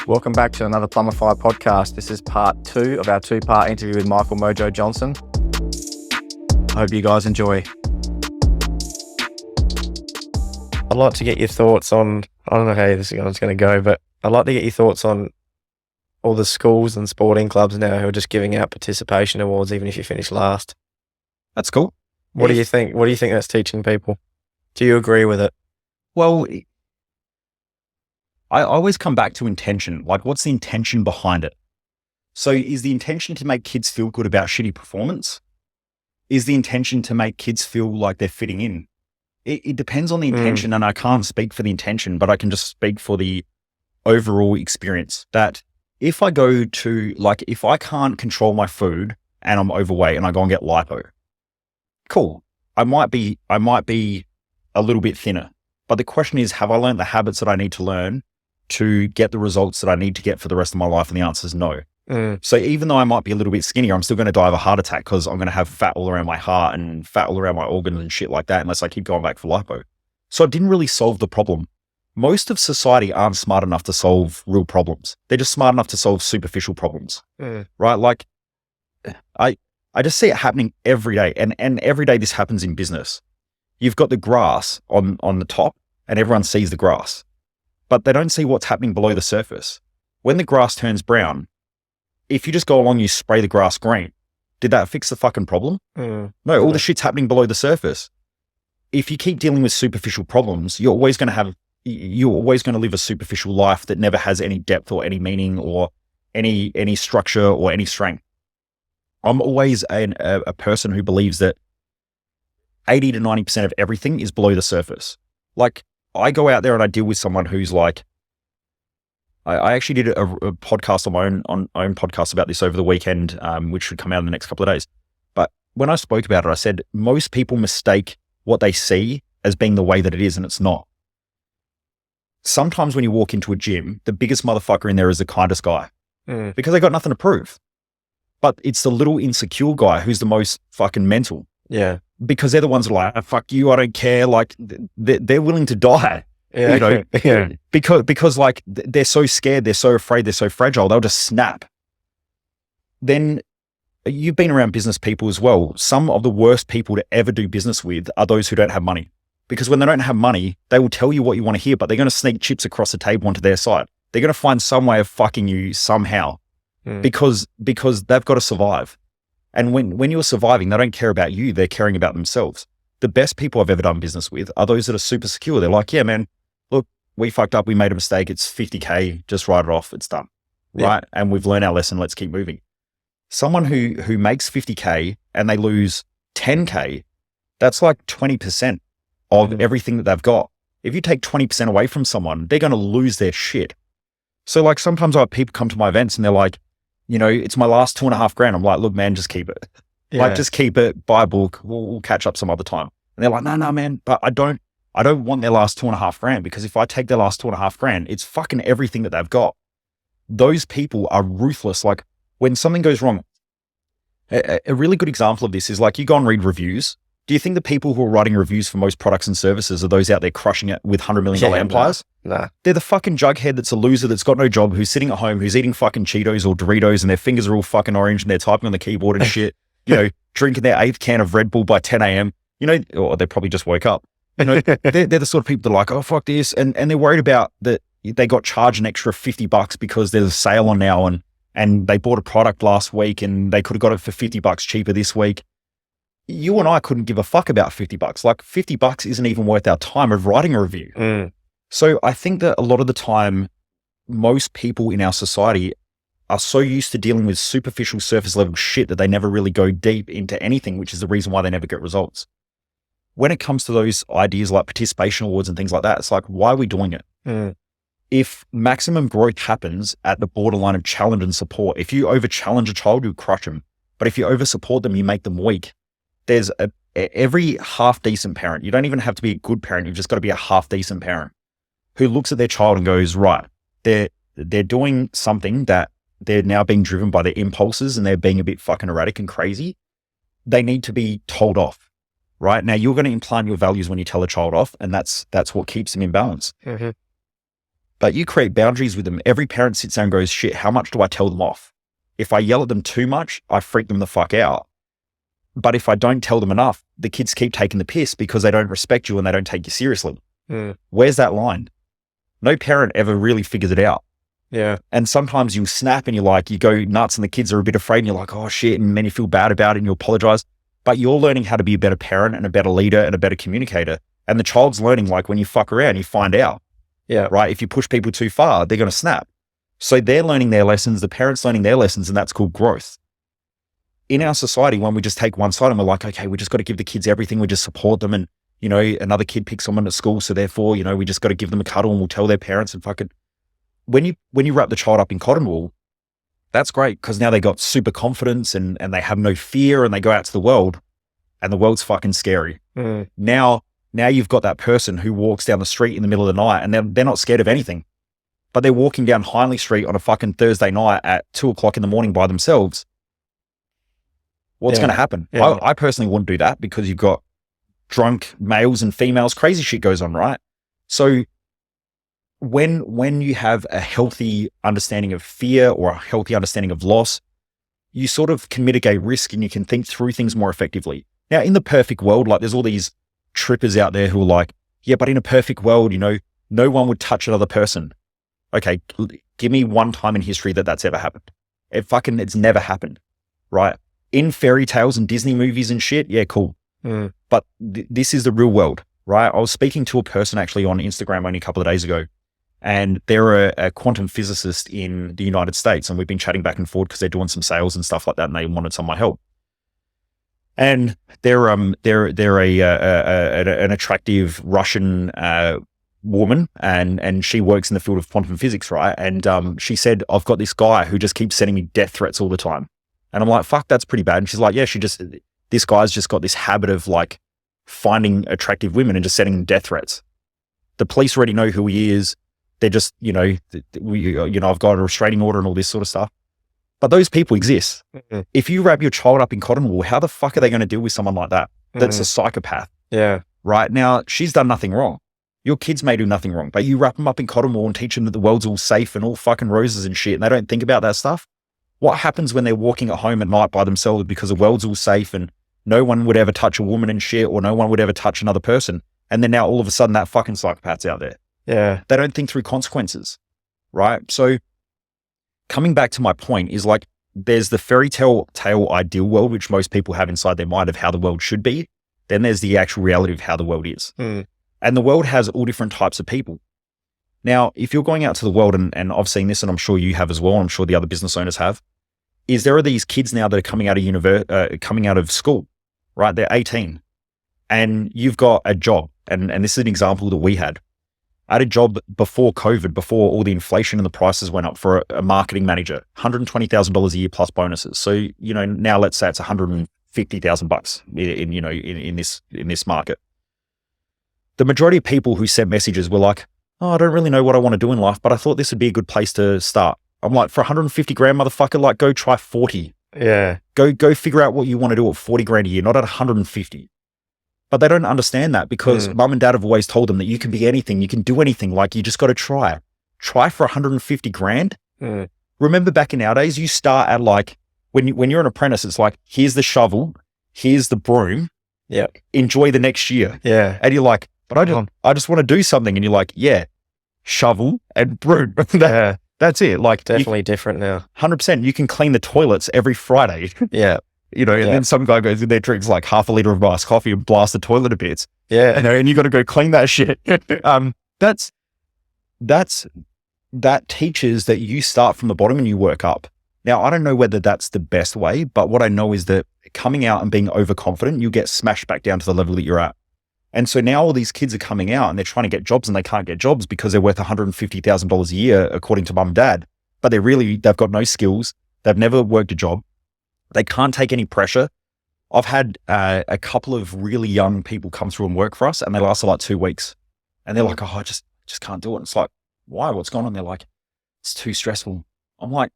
Welcome back to another Plumbify podcast. This is part 2 of our 2-part interview with Michael Mojo Johnson. I hope you guys enjoy. I'd like to get your thoughts on, I don't know how this is going to go, but I'd like to get your thoughts on all the schools and sporting clubs now who are just giving out participation awards even if you finish last. That's cool. What do you think? What do you think that's teaching people? Do you agree with it? Well, I always come back to intention. Like, what's the intention behind it? So is the intention to make kids feel good about shitty performance? Is the intention to make kids feel like they're fitting in? It depends on the intention, and I can't speak for the intention, but I can just speak for the overall experience. That if I go to, like, if I can't control my food and I'm overweight and I go and get lipo, cool. I might be a little bit thinner, but the question is, have I learned the habits that I need to learn to get the results that I need to get for the rest of my life? And the answer is no. So even though I might be a little bit skinnier, I'm still going to die of a heart attack because I'm going to have fat all around my heart and fat all around my organs and shit like that unless I keep going back for lipo. So it didn't really solve the problem. Most of society aren't smart enough to solve real problems. They're just smart enough to solve superficial problems, right? Like I just see it happening every day, and every day this happens in business. You've got the grass on the top and everyone sees the grass, but they don't see what's happening below the surface. When the grass turns brown, if you just go along, you spray the grass green. Did that fix the fucking problem? No, all the shit's happening below the surface. If you keep dealing with superficial problems, you're always going to live a superficial life that never has any depth or any meaning or any structure or any strength. I'm always a person who believes that 80 to 90% of everything is below the surface. Like, I go out there and I deal with someone who's like, I actually did a podcast on my own podcast about this over the weekend, which should come out in the next couple of days. But when I spoke about it, I said, most people mistake what they see as being the way that it is, and it's not. Sometimes when you walk into a gym, the biggest motherfucker in there is the kindest guy because they got nothing to prove. But it's the little insecure guy who's the most fucking mental. Yeah. Because they're the ones that are like, oh, fuck you, I don't care. Like, they're willing to die. Yeah. You know, Yeah. Because like they're so scared, they're so afraid, they're so fragile, they'll just snap. Then you've been around business people as well. Some of the worst people to ever do business with are those who don't have money. Because when they don't have money, they will tell you what you want to hear, but they're going to sneak chips across the table onto their side. They're going to find some way of fucking you somehow because they've got to survive. And when you're surviving, they don't care about you, they're caring about themselves. The best people I've ever done business with are those that are super secure. They're like, yeah, man, look, we fucked up, we made a mistake, it's 50K, just write it off, it's done, right? And we've learned our lesson, let's keep moving. Someone who makes 50K and they lose 10K, that's like 20% of everything that they've got. If you take 20% away from someone, they're going to lose their shit. So like sometimes I have people come to my events and they're like, you know, it's my last $2,500. I'm like, look, man, just keep it. Yeah. Like, just keep it, buy a book, we'll catch up some other time. And they're like, no, man, but I don't want their last $2,500 because if I take their last $2,500, it's fucking everything that they've got. Those people are ruthless. Like, when something goes wrong, a really good example of this is like, you go and read reviews. Do you think the people who are writing reviews for most products and services are those out there crushing it with $100 million empires? Nah. They're the fucking jughead that's a loser that's got no job, who's sitting at home, who's eating fucking Cheetos or Doritos and their fingers are all fucking orange and they're typing on the keyboard and shit, you know, drinking their 8th can of Red Bull by 10 a.m., you know, or they probably just woke up. You know, they're the sort of people that are like, oh, fuck this. And they're worried about that they got charged an extra $50 because there's a sale on now and they bought a product last week and they could have got it for $50 cheaper this week. You and I couldn't give a fuck about $50. Like, $50 isn't even worth our time of writing a review. So I think that a lot of the time, most people in our society are so used to dealing with superficial surface level shit that they never really go deep into anything, which is the reason why they never get results. When it comes to those ideas like participation awards and things like that, it's like, why are we doing it? If maximum growth happens at the borderline of challenge and support, if you over challenge a child, you crush them. But if you over support them, you make them weak. There's every half decent parent, you don't even have to be a good parent, you've just got to be a half decent parent who looks at their child and goes, right, they're doing something that they're now being driven by their impulses and they're being a bit fucking erratic and crazy. They need to be told off, right? Now you're going to implant your values when you tell a child off, and that's what keeps them in balance. But you create boundaries with them. Every parent sits down and goes, shit, how much do I tell them off? If I yell at them too much, I freak them the fuck out. But if I don't tell them enough, the kids keep taking the piss because they don't respect you and they don't take you seriously. Where's that line? No parent ever really figures it out. Yeah. And sometimes you snap and you go nuts and the kids are a bit afraid and you're like, oh shit. And then you feel bad about it and you apologize. But you're learning how to be a better parent and a better leader and a better communicator. And the child's learning, like when you fuck around, you find out. Yeah. Right. If you push people too far, they're going to snap. So they're learning their lessons, the parents learning their lessons, and that's called growth. In our society, when we just take one side and we're like, okay, we just got to give the kids everything, we just support them. And, another kid picks someone at school. So therefore, we just got to give them a cuddle and we'll tell their parents and fucking, when you wrap the child up in cotton wool, that's great because now they got super confidence and they have no fear and they go out to the world and the world's fucking scary. Now you've got that person who walks down the street in the middle of the night and they're not scared of anything, but they're walking down Hindley Street on a fucking Thursday night at 2:00 in the morning by themselves. What's going to happen? Yeah. I personally wouldn't do that because you've got drunk males and females, crazy shit goes on, right? So when you have a healthy understanding of fear or a healthy understanding of loss, you sort of can mitigate risk and you can think through things more effectively. Now, in the perfect world, like there's all these trippers out there who are like, yeah, but in a perfect world, no one would touch another person. Okay, give me one time in history that's ever happened. It's never happened, right? In fairy tales and Disney movies and shit, yeah, cool. But this is the real world, right? I was speaking to a person actually on Instagram only a couple of days ago, and they're a quantum physicist in the United States, and we've been chatting back and forth because they're doing some sales and stuff like that, and they wanted some of my help. And they're an attractive Russian woman, and she works in the field of quantum physics, right? And she said, I've got this guy who just keeps sending me death threats all the time. And I'm like, fuck, that's pretty bad. And she's like, yeah, this guy's just got this habit of like finding attractive women and just sending them death threats. The police already know who he is. They're just, I've got a restraining order and all this sort of stuff. But those people exist. If you wrap your child up in cotton wool, how the fuck are they going to deal with someone like that? That's a psychopath. Yeah. Right now, she's done nothing wrong. Your kids may do nothing wrong, but you wrap them up in cotton wool and teach them that the world's all safe and all fucking roses and shit, and they don't think about that stuff. What happens when they're walking at home at night by themselves because the world's all safe and no one would ever touch a woman and shit, or no one would ever touch another person? And then now all of a sudden that fucking psychopath's out there. Yeah. They don't think through consequences, right? So coming back to my point is like, there's the fairy tale ideal world, which most people have inside their mind of how the world should be. Then there's the actual reality of how the world is. And the world has all different types of people. Now, if you're going out to the world, and I've seen this, and I'm sure you have as well, and I'm sure the other business owners have, is there are these kids now that are coming out of school, right? They're 18 and you've got a job. And this is an example that we had. I had a job before COVID, before all the inflation and the prices went up, for a marketing manager, $120,000 a year plus bonuses. So, now let's say it's $150,000 in this market. The majority of people who sent messages were like, oh, I don't really know what I want to do in life, but I thought this would be a good place to start. I'm like, for 150 grand, motherfucker, like go try 40. Yeah. Go figure out what you want to do at 40 grand a year, not at 150. But they don't understand that because mum and dad have always told them that you can be anything, you can do anything. Like, you just got to try. Try for 150 grand. Remember back in our days, you start at like, when you're an apprentice, it's like, here's the shovel, here's the broom. Yeah. Enjoy the next year. Yeah. And you're like, but I just want to do something. And you're like, yeah, shovel and broom. That's it. Like, definitely different now. 100%. You can clean the toilets every Friday. Yeah. And then some guy goes in there, drinks like half a liter of iced coffee and blasts the toilet to bits. Yeah. And you got to go clean that shit. That teaches that you start from the bottom and you work up. Now, I don't know whether that's the best way, but what I know is that coming out and being overconfident, you get smashed back down to the level that you're at. And so now all these kids are coming out and they're trying to get jobs and they can't get jobs because they're worth $150,000 a year, according to mum and dad. But they've got no skills. They've never worked a job. They can't take any pressure. I've had a couple of really young people come through and work for us, and they last like 2 weeks. And they're like, oh, I just can't do it. And it's like, why? What's going on? They're like, it's too stressful. I'm like,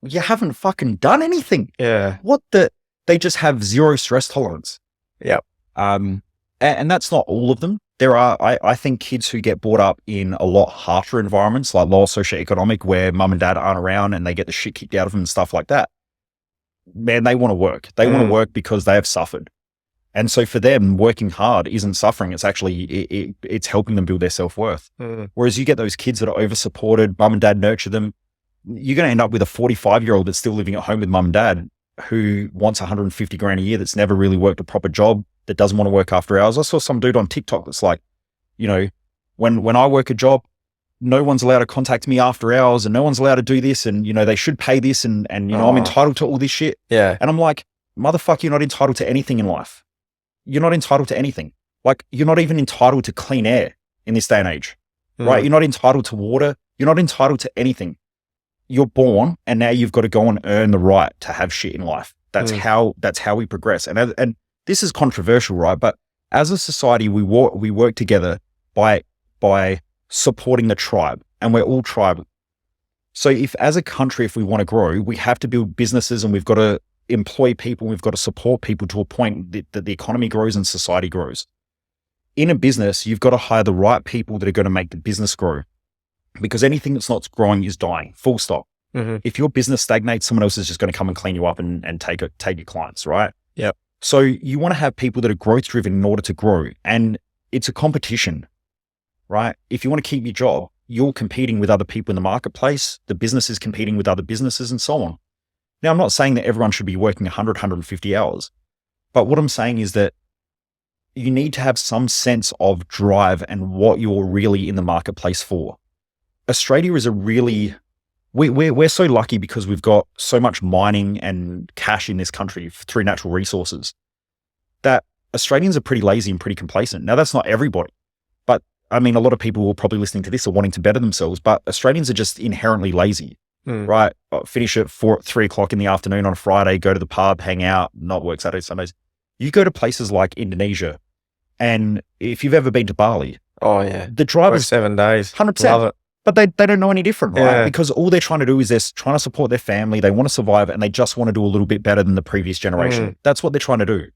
you haven't fucking done anything. Yeah. They just have zero stress tolerance. Yeah. And that's not all of them, I think kids who get brought up in a lot harsher environments, like lower socioeconomic, where mum and dad aren't around and they get the shit kicked out of them and stuff like that, man, they want to work. They want to work because they have suffered. And so for them, working hard isn't suffering. It's actually, it's helping them build their self-worth. Whereas you get those kids that are over-supported, mum and dad nurture them. You're going to end up with a 45-year-old that's still living at home with mum and dad who wants 150 grand a year, that's never really worked a proper job, that doesn't want to work after hours. I saw some dude on TikTok that's like, you know, when I work a job, no one's allowed to contact me after hours and no one's allowed to do this. And, you know, they should pay this and you know, I'm entitled to all this shit. Yeah. And I'm like, motherfucker, you're not entitled to anything in life. You're not entitled to anything. Like, you're not even entitled to clean air in this day and age, right? You're not entitled to water. You're not entitled to anything. You're born and now you've got to go and earn the right to have shit in life. That's how we progress. And this is controversial, right? But as a society, we work together by supporting the tribe, and we're all tribal. So if as a country, if we want to grow, we have to build businesses and we've got to employ people. We've got to support people to a point that the economy grows and society grows. In a business, you've got to hire the right people that are going to make the business grow, because anything that's not growing is dying, full stop. If your business stagnates, someone else is just going to come and clean you up and take your clients, right? Yep. So you want to have people that are growth driven in order to grow. And it's a competition, right? If you want to keep your job, you're competing with other people in the marketplace. The business is competing with other businesses and so on. Now, I'm not saying that everyone should be working 100, 150 hours, but what I'm saying is that you need to have some sense of drive and what you're really in the marketplace for. Australia is we're so lucky because we've got so much mining and cash in this country through natural resources that Australians are pretty lazy and pretty complacent. Now, that's not everybody, but I mean, a lot of people who are probably listening to this are wanting to better themselves, but Australians are just inherently lazy, right? Finish at 3 o'clock in the afternoon on a Friday, go to the pub, hang out, not work Saturdays, Sundays. You go to places like Indonesia, and if you've ever been to Bali, the drivers 7 days, 100%. love it. But they don't know any different, right? Because all they're trying to do is they're trying to support their family. They want to survive and they just want to do a little bit better than the previous generation. That's what they're trying to do.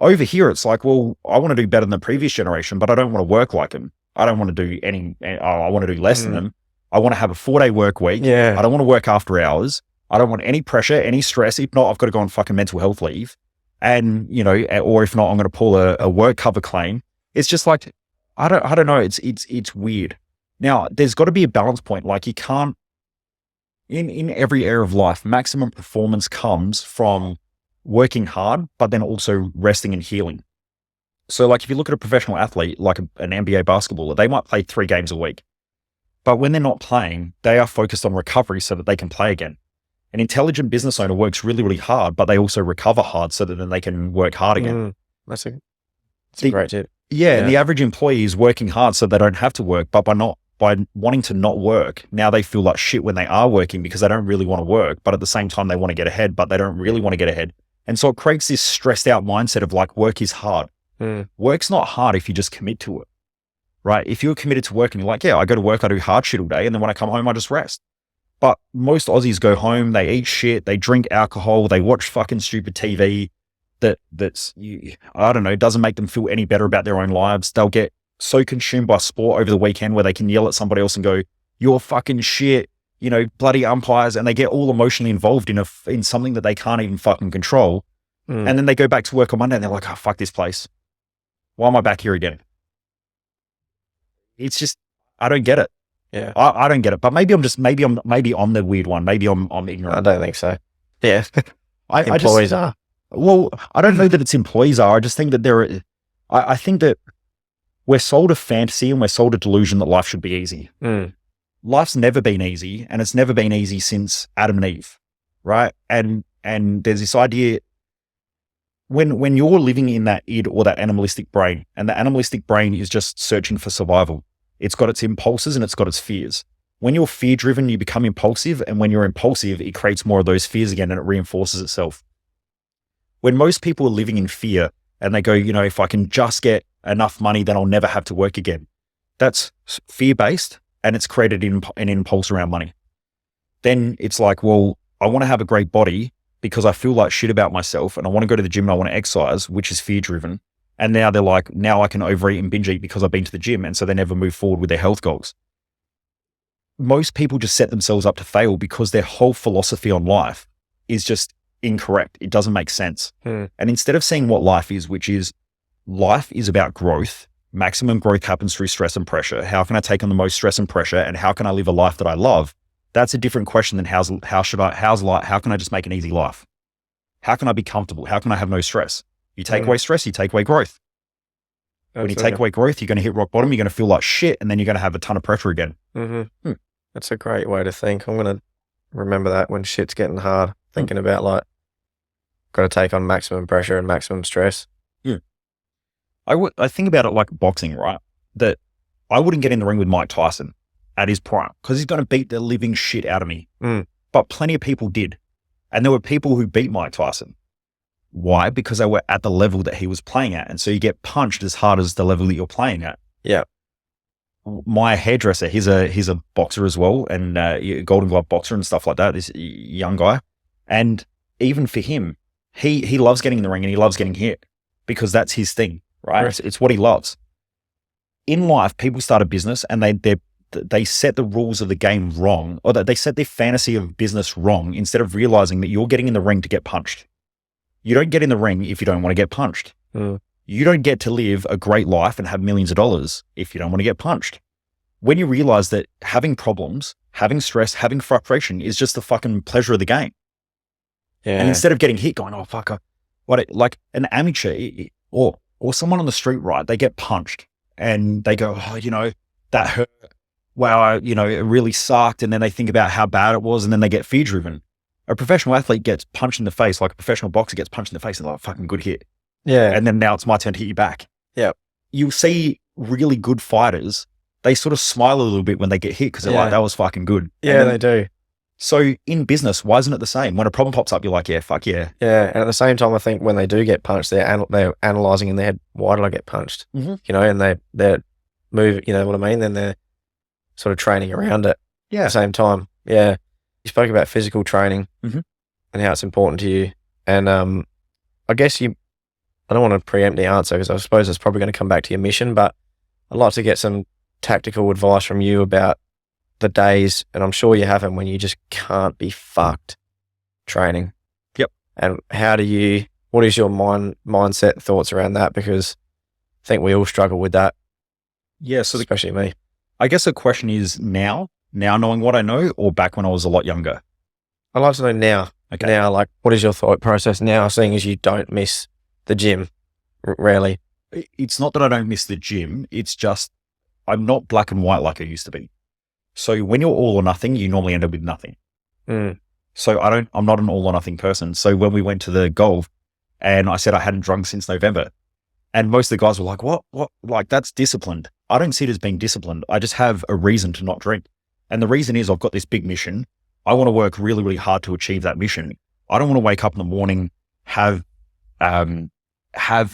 Over here, it's like, well, I want to do better than the previous generation, but I don't want to work like them. I don't want to do I want to do less than them. I want to have a 4-day work week. I don't want to work after hours. I don't want any pressure, any stress. If not, I've got to go on fucking mental health leave. And, you know, or if not, I'm going to pull a work cover claim. It's just like, I don't know. It's weird. Now, there's got to be a balance point. Like, you can't, in every area of life, maximum performance comes from working hard, but then also resting and healing. So like, if you look at a professional athlete, like an NBA basketballer, they might play 3 games a week, but when they're not playing, they are focused on recovery so that they can play again. An intelligent business owner works really, really hard, but they also recover hard so that then they can work hard again. That's a great tip. Yeah, and the average employee is working hard so they don't have to work, but by wanting to not work, now they feel like shit when they are working because they don't really want to work, but at the same time they want to get ahead, but they don't really want to get ahead. And so it creates this stressed out mindset of like, work is hard. Work's not hard if you just commit to it, right? If you're committed to work and you're like, yeah, I go to work, I do hard shit all day, and then when I come home, I just rest. But most Aussies go home, they eat shit, they drink alcohol, they watch fucking stupid TV I don't know, doesn't make them feel any better about their own lives. They'll get so consumed by sport over the weekend where they can yell at somebody else and go, you're fucking shit, you know, bloody umpires. And they get all emotionally involved in something that they can't even fucking control. And then they go back to work on Monday and they're like, oh, fuck this place. Why am I back here again? It's just, I don't get it. Yeah. I don't get it, but maybe I'm the weird one. Maybe I'm ignorant. I don't think so. Yeah. Employees are. Well, I don't know that it's employees are. I just think that I think that we're sold a fantasy and we're sold a delusion that life should be easy. Life's never been easy, and it's never been easy since Adam and Eve, right? And there's this idea when you're living in that id or that animalistic brain, and the animalistic brain is just searching for survival. It's got its impulses and it's got its fears. When you're fear driven, you become impulsive, and when you're impulsive, it creates more of those fears again and it reinforces itself. When most people are living in fear and they go, you know, if I can just get enough money, then I'll never have to work again. That's fear-based, and it's created an impulse around money. Then it's like, well, I want to have a great body because I feel like shit about myself and I want to go to the gym and I want to exercise, which is fear-driven. And now they're like, now I can overeat and binge eat because I've been to the gym. And so they never move forward with their health goals. Most people just set themselves up to fail because their whole philosophy on life is just incorrect. It doesn't make sense. And instead of seeing what life is, which is life is about growth, maximum growth happens through stress and pressure. How can I take on the most stress and pressure? And how can I live a life that I love? That's a different question than how can I just make an easy life? How can I be comfortable? How can I have no stress? You take away stress, you take away growth. When you take away growth, you're going to hit rock bottom. You're going to feel like shit. And then you're going to have a ton of pressure again. That's a great way to think. I'm going to remember that when shit's getting hard, thinking about like, got to take on maximum pressure and maximum stress. I think about it like boxing, right? That I wouldn't get in the ring with Mike Tyson at his prime because he's going to beat the living shit out of me. But plenty of people did. And there were people who beat Mike Tyson. Why? Because they were at the level that he was playing at. And so you get punched as hard as the level that you're playing at. Yeah. My hairdresser, he's a boxer as well, and Golden Glove boxer and stuff like that, this young guy. And even for him, he loves getting in the ring and he loves getting hit because that's his thing, right? It's what he loves. In life, people start a business and they set the rules of the game wrong, or they set their fantasy of business wrong instead of realizing that you're getting in the ring to get punched. You don't get in the ring if you don't want to get punched. You don't get to live a great life and have millions of dollars if you don't want to get punched. When you realize that having problems, having stress, having frustration is just the fucking pleasure of the game. And instead of getting hit going, oh, fuck, like an amateur or someone on the street, right? They get punched and they go, oh, that hurt. Wow, it really sucked. And then they think about how bad it was and then they get fear driven. A professional athlete gets punched in the face, like a professional boxer gets punched in the face and like, fucking good hit. Yeah. And then now it's my turn to hit you back. Yeah. You'll see really good fighters, they sort of smile a little bit when they get hit because they're like, that was fucking good. Yeah, they do. So in business, why isn't it the same? When a problem pops up, you're like, yeah, fuck yeah. Yeah. And at the same time, I think when they do get punched, they're analyzing in their head, why did I get punched? And they're moving, you know what I mean? Then they're sort of training around it at the same time. Yeah. You spoke about physical training and how it's important to you. And I guess I don't want to preempt the answer because I suppose it's probably going to come back to your mission, but I'd like to get some tactical advice from you about the days, and I'm sure you have them, when you just can't be fucked training. Yep. And what is your mindset thoughts around that? Because I think we all struggle with that. Yeah. So especially me. I guess the question is now knowing what I know, or back when I was a lot younger? I'd like to know now. Okay. Now, like, what is your thought process now, seeing as you don't miss the gym rarely? It's not that I don't miss the gym. It's just I'm not black and white like I used to be. So when you're all or nothing, you normally end up with nothing. So I'm not an all or nothing person. So when we went to the golf and I said I hadn't drunk since November, and most of the guys were like, what? Like, that's disciplined. I don't see it as being disciplined. I just have a reason to not drink. And the reason is I've got this big mission. I want to work really, really hard to achieve that mission. I don't want to wake up in the morning, have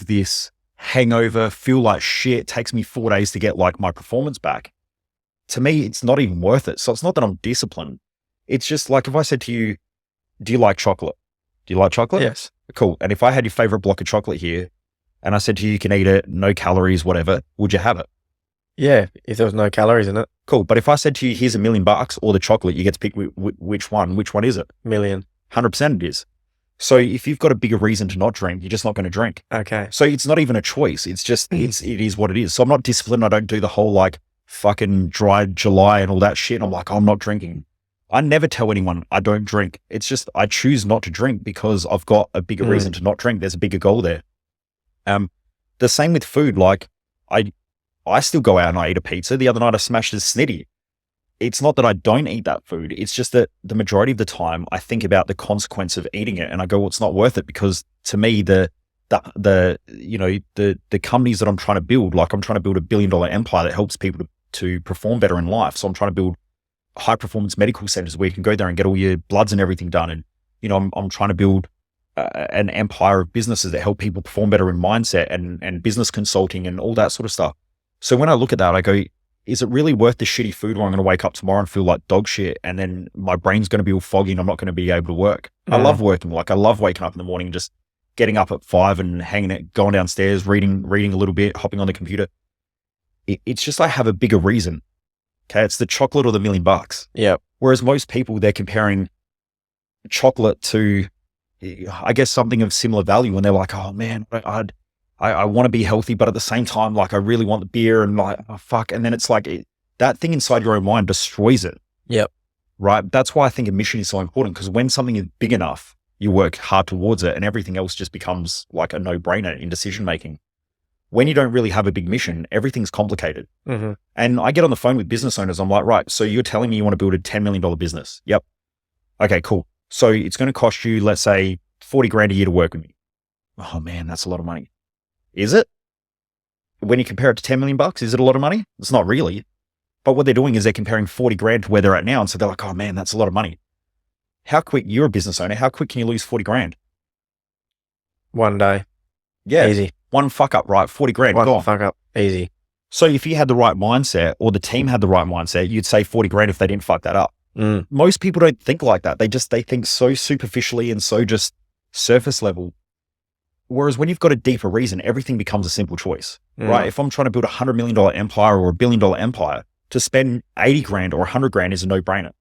this hangover, feel like shit. It takes me 4 days to get like my performance back. To me, it's not even worth it. So it's not that I'm disciplined. It's just like if I said to you, do you like chocolate? Do you like chocolate? Yes. Cool. And if I had your favorite block of chocolate here and I said to you, you can eat it, no calories, whatever, would you have it? Yeah, if there was no calories in it. Cool. But if I said to you, here's $1 million or the chocolate, you get to pick which one is it? Million. 100% it is. So if you've got a bigger reason to not drink, you're just not going to drink. Okay. So it's not even a choice. It's just, it is what it is. So I'm not disciplined. I don't do the whole like fucking dry July and all that shit. I'm like, I'm not drinking. I never tell anyone I don't drink. It's just, I choose not to drink because I've got a bigger reason to not drink. There's a bigger goal there. The same with food. Like I still go out and I eat a pizza. The other night I smashed a snitty. It's not that I don't eat that food. It's just that the majority of the time I think about the consequence of eating it and I go, well, it's not worth it, because to me, the companies that I'm trying to build, like I'm trying to build $1 billion empire that helps people to perform better in life. So I'm trying to build high performance medical centers where you can go there and get all your bloods and everything done. And, I'm trying to build an empire of businesses that help people perform better in mindset and business consulting and all that sort of stuff. So when I look at that, I go, is it really worth the shitty food where I'm going to wake up tomorrow and feel like dog shit and then my brain's going to be all foggy and I'm not going to be able to work? I love working. Like I love waking up in the morning and just getting up at 5 and going downstairs, reading a little bit, hopping on the computer. It's just I have a bigger reason. Okay. It's the chocolate or the $1,000,000. Yeah. Whereas most people, they're comparing chocolate to, I guess, something of similar value, and they're like, oh man, I want to be healthy, but at the same time, like I really want the beer, and like, oh fuck. And then it's like that thing inside your own mind destroys it. Yep. Right. That's why I think a mission is so important, because when something is big enough, you work hard towards it, and everything else just becomes like a no-brainer in decision making. When you don't really have a big mission, everything's complicated. Mm-hmm. And I get on the phone with business owners. I'm like, right, so you're telling me you want to build a $10 million business. Yep. Okay, cool. So it's going to cost you, let's say, 40 grand a year to work with me. Oh man, that's a lot of money. Is it? When you compare it to 10 million bucks, is it a lot of money? It's not really. But what they're doing is they're comparing 40 grand to where they're at now. And so they're like, oh man, that's a lot of money. How quick, you're a business owner, how quick can you lose 40 grand? One day. Yeah. Easy. One fuck up, right? 40 grand, One gone. fuck up. Easy. So if you had the right mindset, or the team had the right mindset, you'd save 40 grand if they didn't fuck that up. Mm. Most people don't think like that. They think so superficially and so just surface level. Whereas when you've got a deeper reason, everything becomes a simple choice, right? If I'm trying to build $100 million empire or $1 billion empire, to spend 80 grand or 100 grand is a no brainer.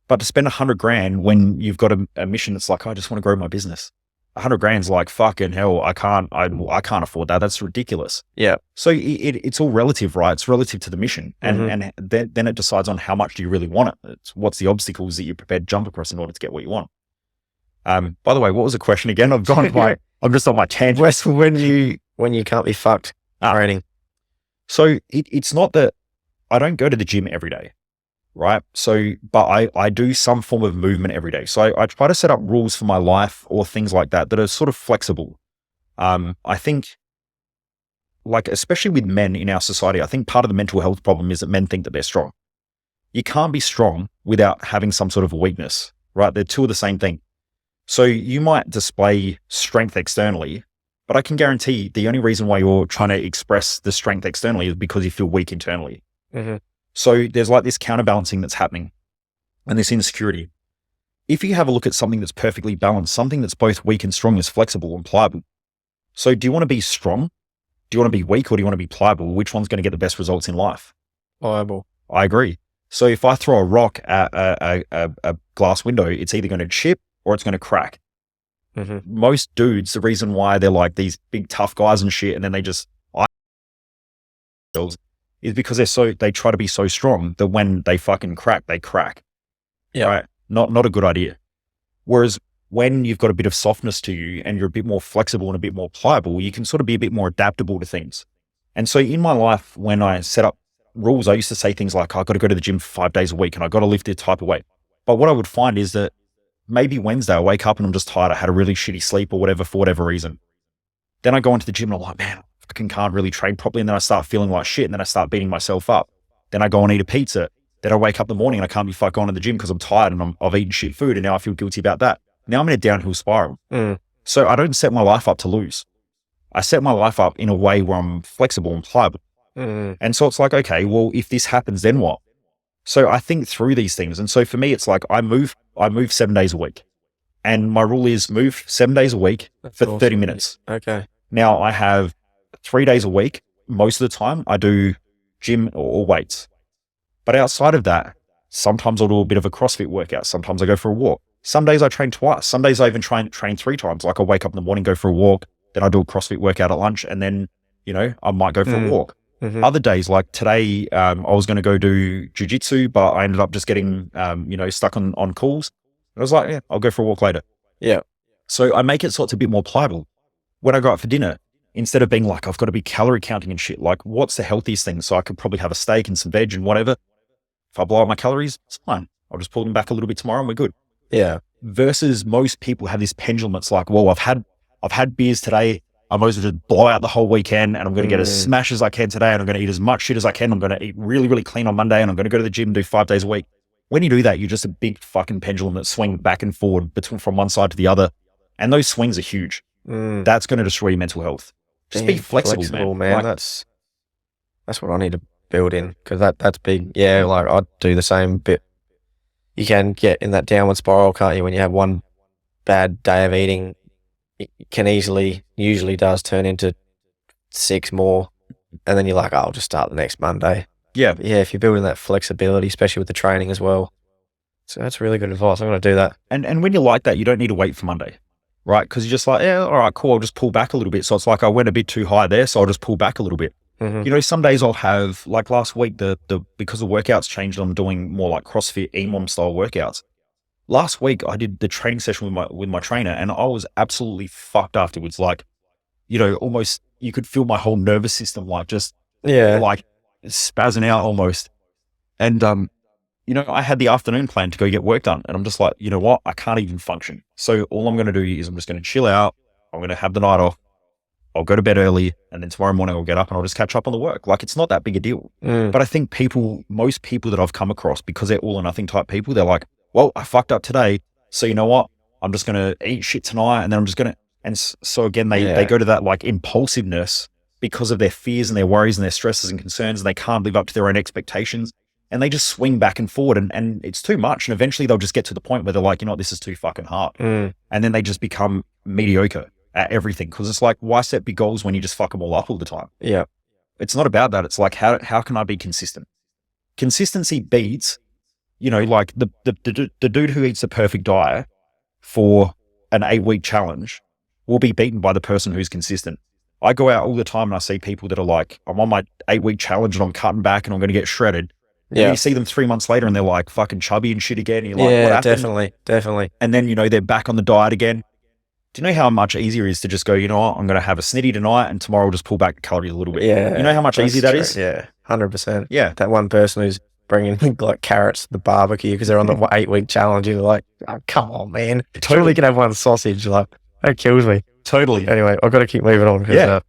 But to spend 100 grand when you've got a mission that's like, I just want to grow my business. 100 grand's like, fucking hell, I can't afford that. That's ridiculous. Yeah. So it's all relative, right? It's relative to the mission. And then it decides on how much do you really want it. It's what's the obstacles that you're prepared to jump across in order to get what you want. By the way, what was the question again? I'm just on my tangent. Wes, when you can't be fucked training. So it's not that I don't go to the gym every day, right? So, but I do some form of movement every day. So I try to set up rules for my life or things like that are sort of flexible. I think, like, especially with men in our society, I think part of the mental health problem is that men think that they're strong. You can't be strong without having some sort of a weakness, right? They're two of the same thing. So you might display strength externally, but I can guarantee the only reason why you're trying to express the strength externally is because you feel weak internally. Mm-hmm. So there's like this counterbalancing that's happening and this insecurity. If you have a look at something that's perfectly balanced, something that's both weak and strong is flexible and pliable. So do you want to be strong? Do you want to be weak, or do you want to be pliable? Which one's going to get the best results in life? Pliable. I agree. So if I throw a rock at a glass window, it's either going to chip or it's going to crack. Mm-hmm. Most dudes, the reason why they're like these big tough guys and shit, and then they just is because they try to be so strong that when they fucking crack, they crack. Yeah. Right? Not a good idea. Whereas when you've got a bit of softness to you and you're a bit more flexible and a bit more pliable, you can sort of be a bit more adaptable to things. And so in my life, when I set up rules, I used to say things like, I've got to go to the gym for 5 days a week and I've got to lift this type of weight. But what I would find is that maybe Wednesday I wake up and I'm just tired. I had a really shitty sleep or whatever, for whatever reason. Then I go into the gym and I'm like, man, I fucking can't really train properly. And then I start feeling like shit. And then I start beating myself up. Then I go and eat a pizza. Then I wake up in the morning and I can't be fucking going to the gym because I'm tired and I've eaten shit food. And now I feel guilty about that. Now I'm in a downhill spiral. So I don't set my life up to lose. I set my life up in a way where I'm flexible and pliable. And so it's like, okay, well, if this happens, then what? So I think through these things. And so for me, it's like I move 7 days a week. And my rule is move 7 days a week for awesome. 30 minutes. Okay. Now I have 3 days a week. Most of the time I do gym or weights. But outside of that, sometimes I'll do a bit of a CrossFit workout. Sometimes I go for a walk. Some days I train twice. Some days I even train 3 times. Like I wake up in the morning, go for a walk. Then I do a CrossFit workout at lunch. And then, I might go for a walk. Mm-hmm. Other days, like today, I was going to go do jujitsu, but I ended up just getting, stuck on calls. And I was like, yeah, I'll go for a walk later. Yeah. So I make it so it's a bit more pliable. When I go out for dinner, instead of being like, I've got to be calorie counting and shit, like what's the healthiest thing? So I could probably have a steak and some veg and whatever. If I blow up my calories, it's fine. I'll just pull them back a little bit tomorrow and we're good. Yeah. Versus most people have this pendulum. It's like, well, I've had beers today. I might as well just blow out the whole weekend and I'm going to get as smash as I can today and I'm going to eat as much shit as I can. I'm going to eat really, really clean on Monday and I'm going to go to the gym and do 5 days a week. When you do that, you're just a big fucking pendulum that swings back and forward from one side to the other. And those swings are huge. That's going to destroy your mental health. Just be flexible, man. Like, that's what I need to build in, because that's big. Yeah, like I'd do the same bit. You can get in that downward spiral, can't you, when you have one bad day of eating it can usually does turn into 6 more, and then you're like, oh, I'll just start the next Monday. Yeah. But yeah, if you're building that flexibility, especially with the training as well. So that's really good advice. I'm going to do that. And when you're like that, you don't need to wait for Monday, right? Because you're just like, yeah, all right, cool. I'll just pull back a little bit. So it's like I went a bit too high there, so I'll just pull back a little bit. Mm-hmm. You know, some days I'll have, like last week, because the workouts changed, I'm doing more like CrossFit EMOM style workouts. Last week I did the training session with my trainer, and I was absolutely fucked afterwards. Like, you know, almost you could feel my whole nervous system like just like spazzing out almost. And you know, I had the afternoon plan to go get work done, and I'm just like, you know what, I can't even function. So all I'm going to do is I'm just going to chill out. I'm going to have the night off. I'll go to bed early, and then tomorrow morning I'll get up and I'll just catch up on the work. Like, it's not that big a deal. But I think most people that I've come across, because they're all or nothing type people, they're like, well, I fucked up today, so you know what? I'm just going to eat shit tonight, and then I'm just going to, and so again, they go to that like impulsiveness because of their fears and their worries and their stresses and concerns, and they can't live up to their own expectations, and they just swing back and forward, and it's too much. And eventually they'll just get to the point where they're like, you know what, this is too fucking hard. And then they just become mediocre at everything, because it's like, why set big goals when you just fuck them all up all the time? Yeah. It's not about that. It's like, how can I be consistent? Consistency beats, you know, like the dude who eats the perfect diet for an 8-week challenge will be beaten by the person who's consistent. I go out all the time and I see people that are like, I'm on my 8-week challenge and I'm cutting back and I'm going to get shredded. Yeah. And you see them 3 months later and they're like fucking chubby and shit again. And you're like, what happened? Definitely. And then, you know, they're back on the diet again. Do you know how much easier it is to just go, you know what, I'm going to have a snitty tonight and tomorrow I'll just pull back the calories a little bit. Yeah. You know how much easier that is? Yeah. 100%. Yeah. That one person who's bringing like carrots to the barbecue because they're on the 8-week challenge. You're like, oh, come on, man. Totally can have one sausage. Like, that kills me. Totally. Anyway, I've got to keep moving on because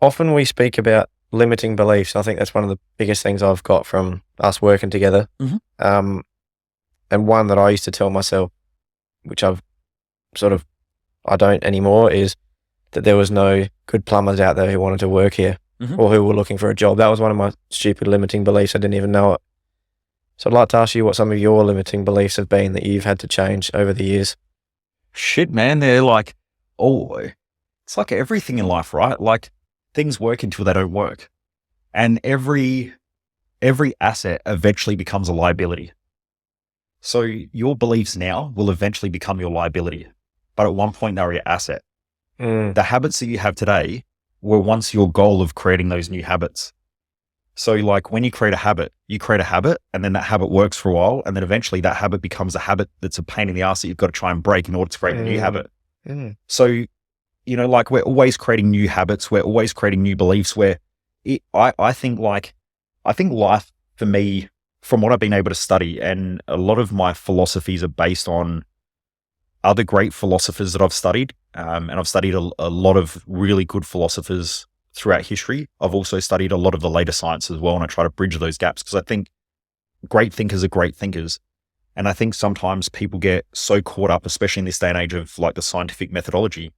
often we speak about limiting beliefs. I think that's one of the biggest things I've got from us working together. And one that I used to tell myself, which I don't anymore, is that there was no good plumbers out there who wanted to work here or who were looking for a job. That was one of my stupid limiting beliefs. I didn't even know it. So I'd like to ask you what some of your limiting beliefs have been that you've had to change over the years. Shit, man. They're like, it's like everything in life, right? Like, things work until they don't work. And every asset eventually becomes a liability. So your beliefs now will eventually become your liability. But at one point, they were your asset. The habits that you have today were once your goal of creating those new habits. So like when you create a habit, and then that habit works for a while. And then eventually that habit becomes a habit that's a pain in the ass that you've got to try and break in order to create a new habit. So, you know, like we're always creating new habits. We're always creating new beliefs I think life for me, from what I've been able to study, and a lot of my philosophies are based on other great philosophers that I've studied. And I've studied a lot of really good philosophers throughout history. I've also studied a lot of the later science as well. And I try to bridge those gaps because I think great thinkers are great thinkers. And I think sometimes people get so caught up, especially in this day and age of like the scientific methodology,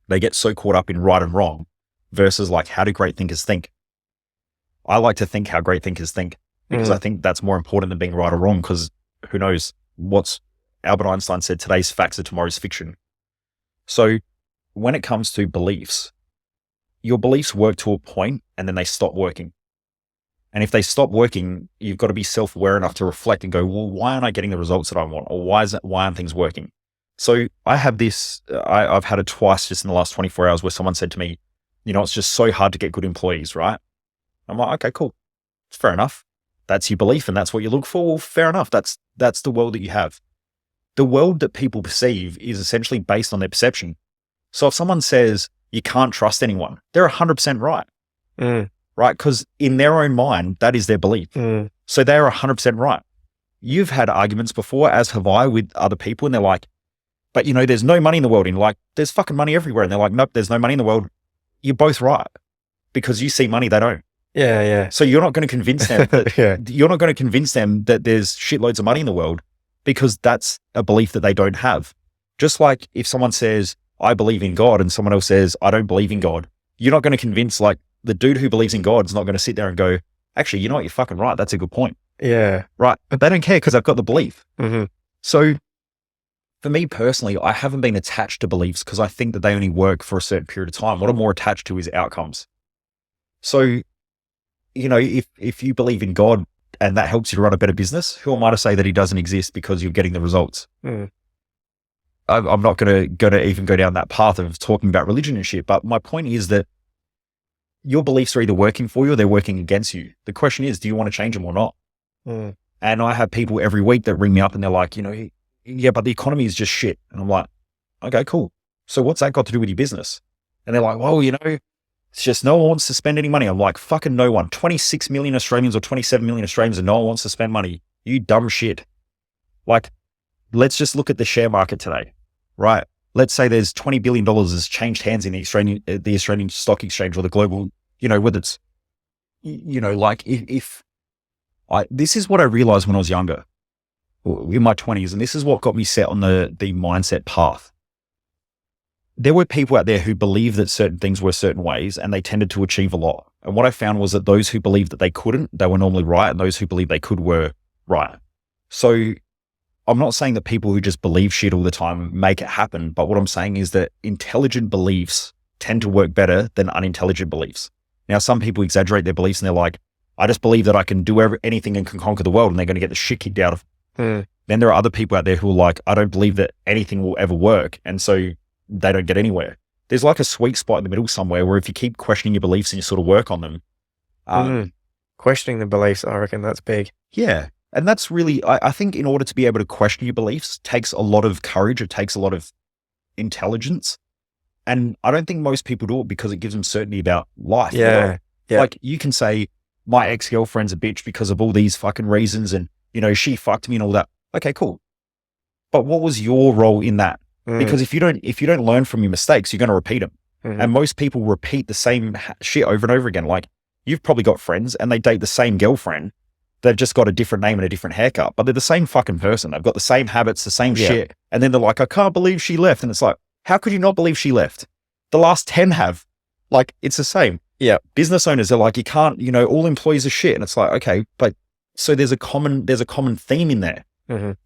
they get so caught up in right and wrong versus like, how do great thinkers think? I like to think how great thinkers think because I think that's more important than being right or wrong, because who knows what's Albert Einstein said, today's facts are tomorrow's fiction. So when it comes to beliefs, your beliefs work to a point and then they stop working. And if they stop working, you've got to be self-aware enough to reflect and go, well, why aren't I getting the results that I want? Or why aren't things working? So I have this, I've had it twice just in the last 24 hours where someone said to me, you know, it's just so hard to get good employees, right? I'm like, okay, cool. It's fair enough. That's your belief and that's what you look for. Well, fair enough. That's the world that you have. The world that people perceive is essentially based on their perception. So if someone says you can't trust anyone, they're 100% right. Right? Because in their own mind, that is their belief. So they're 100% right. You've had arguments before, as have I, with other people, and they're like, but you know, there's no money in the world. And like, there's fucking money everywhere. And they're like, nope, there's no money in the world. You're both right. Because you see money, they don't. Yeah. So you're not going to convince them you're not going to convince them that there's shitloads of money in the world, because that's a belief that they don't have. Just like if someone says, I believe in God, and someone else says, I don't believe in God, you're not going to convince, like, the dude who believes in God is not going to sit there and go, actually, you know what, you're fucking right. That's a good point. Yeah. Right. But they don't care because I've got the belief. So For me personally, I haven't been attached to beliefs because I think that they only work for a certain period of time. What I'm more attached to is outcomes. So, if you believe in God and that helps you to run a better business, who am I to say that he doesn't exist because you're getting the results? I'm not going to even go down that path of talking about religion and shit. But my point is that your beliefs are either working for you or they're working against you. The question is, do you want to change them or not? And I have people every week that ring me up and they're like, yeah, but the economy is just shit. And I'm like, okay, cool. So what's that got to do with your business? And they're like, well, it's just no one wants to spend any money. I'm like, fucking no one. 26 million Australians or 27 million Australians and no one wants to spend money. You dumb shit. Like, let's just look at the share market today, right? Let's say there's $20 billion has changed hands in the Australian stock exchange or the global, whether it's, like this is what I realized when I was younger, in my 20s, and this is what got me set on the mindset path. There were people out there who believed that certain things were certain ways and they tended to achieve a lot. And what I found was that those who believed that they couldn't, they were normally right. And those who believed they could were right. So I'm not saying that people who just believe shit all the time make it happen. But what I'm saying is that intelligent beliefs tend to work better than unintelligent beliefs. Now, some people exaggerate their beliefs and they're like, I just believe that I can do anything and can conquer the world, and they're going to get the shit kicked out of them. Then there are other people out there who are like, I don't believe that anything will ever work. And so they don't get anywhere. There's like a sweet spot in the middle somewhere where if you keep questioning your beliefs and you sort of work on them. Questioning the beliefs, I reckon that's big. Yeah. And that's really, I think in order to be able to question your beliefs takes a lot of courage. It takes a lot of intelligence. And I don't think most people do it because it gives them certainty about life. Yeah. Like you can say, my ex-girlfriend's a bitch because of all these fucking reasons and, she fucked me and all that. Okay, cool. But what was your role in that? Because if you don't learn from your mistakes, you're going to repeat them. And most people repeat the same shit over and over again. Like you've probably got friends and they date the same girlfriend. They've just got a different name and a different haircut, but they're the same fucking person. They've got the same habits, the same shit. And then they're like, I can't believe she left. And it's like, how could you not believe she left? The last 10 have. Like, it's the same. Yeah. Business owners are like, you can't, all employees are shit. And it's like, okay, but so there's a common theme in there.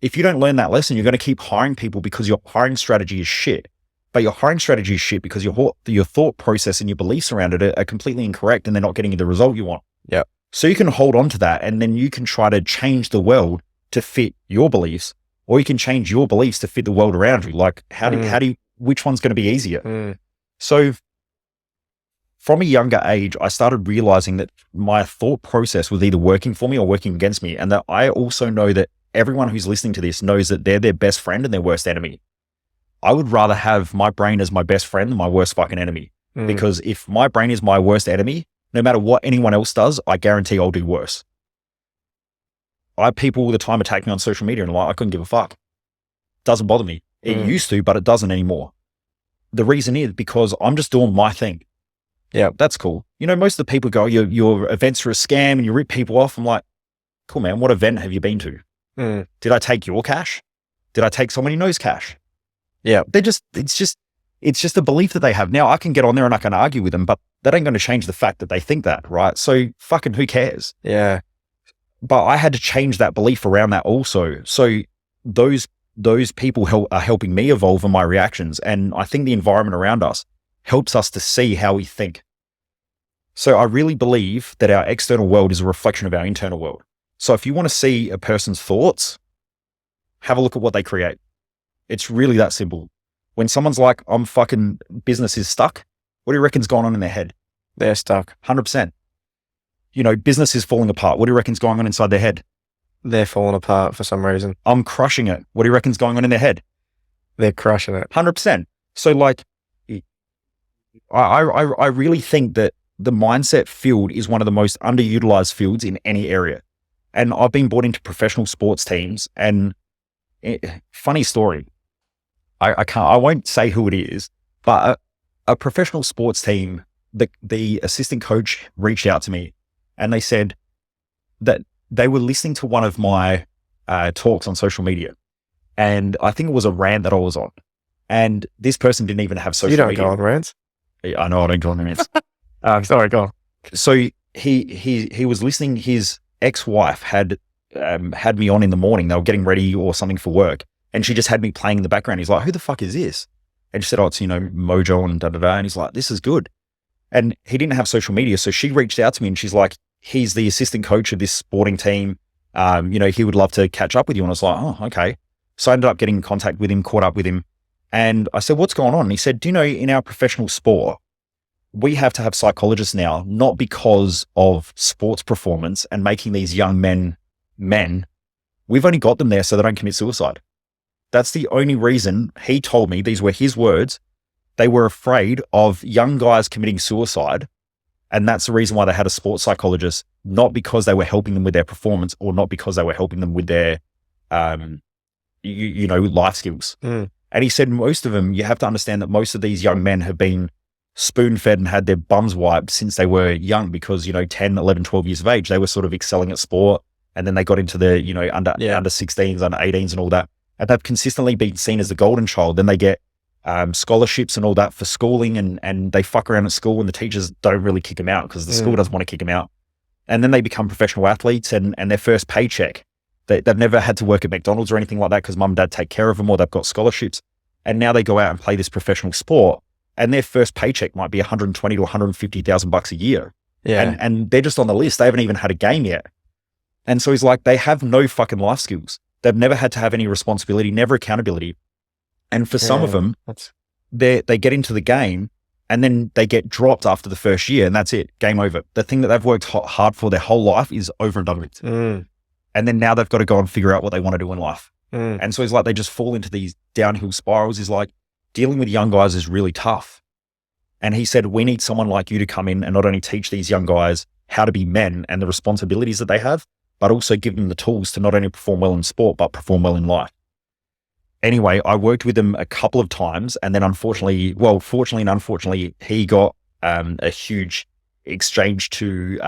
If you don't learn that lesson, you're going to keep hiring people because your hiring strategy is shit. But your hiring strategy is shit because your thought process and your beliefs around it are completely incorrect and they're not getting you the result you want. Yeah. So you can hold on to that and then you can try to change the world to fit your beliefs, or you can change your beliefs to fit the world around you. Like which one's going to be easier? So from a younger age, I started realizing that my thought process was either working for me or working against me. And that I also know that everyone who's listening to this knows that they're their best friend and their worst enemy. I would rather have my brain as my best friend than my worst fucking enemy. Because if my brain is my worst enemy, no matter what anyone else does, I guarantee I'll do worse. I have people all the time attack me on social media and I'm like, I couldn't give a fuck. Doesn't bother me. It used to, but it doesn't anymore. The reason is because I'm just doing my thing. Yeah, that's cool. Most of the people go, your events are a scam and you rip people off. I'm like, cool, man. What event have you been to? Did I take your cash? Did I take someone who knows cash? Yeah. It's just a belief that they have. Now I can get on there and I can argue with them, but that ain't going to change the fact that they think that, right? So fucking who cares? Yeah. But I had to change that belief around that also. So those people are helping me evolve in my reactions. And I think the environment around us helps us to see how we think. So I really believe that our external world is a reflection of our internal world. So if you want to see a person's thoughts, have a look at what they create. It's really that simple. When someone's like, I'm fucking business is stuck, what do you reckon's going on in their head? They're stuck. 100%. Business is falling apart. What do you reckon's going on inside their head? They're falling apart for some reason. I'm crushing it. What do you reckon's going on in their head? They're crushing it. 100%. So like, I really think that the mindset field is one of the most underutilized fields in any area. And I've been brought into professional sports teams and funny story. I won't say who it is, but a professional sports team, the assistant coach reached out to me and they said that they were listening to one of my talks on social media. And I think it was a rant that I was on. And this person didn't even have social media. You don't go on rants? I know I don't go on rants. Sorry, go on. So he was listening. His ex-wife had me on in the morning. They were getting ready or something for work. And she just had me playing in the background. He's like, who the fuck is this? And she said, oh, it's, Mojo and da-da-da. And he's like, this is good. And he didn't have social media. So she reached out to me and she's like, he's the assistant coach of this sporting team. He would love to catch up with you. And I was like, oh, okay. So I ended up getting in contact with him, caught up with him. And I said, what's going on? And he said, do you know, in our professional sport, we have to have psychologists now, not because of sports performance and making these young men. We've only got them there so they don't commit suicide. That's the only reason. He told me, these were his words, they were afraid of young guys committing suicide. And that's the reason why they had a sports psychologist, not because they were helping them with their performance or not because they were helping them with their, life skills. Mm. And he said, most of them, you have to understand that most of these young men have been spoon-fed and had their bums wiped since they were young because, 10, 11, 12 years of age, they were sort of excelling at sport. And then they got into the, under 16s, under 18s and all that. And they've consistently been seen as the golden child. Then they get scholarships and all that for schooling and they fuck around at school and the teachers don't really kick them out because the school doesn't want to kick them out. And then they become professional athletes and their first paycheck, they've never had to work at McDonald's or anything like that because mum and dad take care of them or they've got scholarships. And now they go out and play this professional sport and their first paycheck might be 120 to 150,000 bucks a year. Yeah. And they're just on the list. They haven't even had a game yet. And so he's like, they have no fucking life skills. They've never had to have any responsibility, never accountability. And for some of them, they get into the game and then they get dropped after the first year and that's it, game over. The thing that they've worked hard for their whole life is over and done with. Mm. And then now they've got to go and figure out what they want to do in life. Mm. And so he's like, they just fall into these downhill spirals. He's like, dealing with young guys is really tough. And he said, we need someone like you to come in and not only teach these young guys how to be men and the responsibilities that they have, but also give them the tools to not only perform well in sport, but perform well in life. Anyway, I worked with him a couple of times and then fortunately and unfortunately, he got a huge exchange to,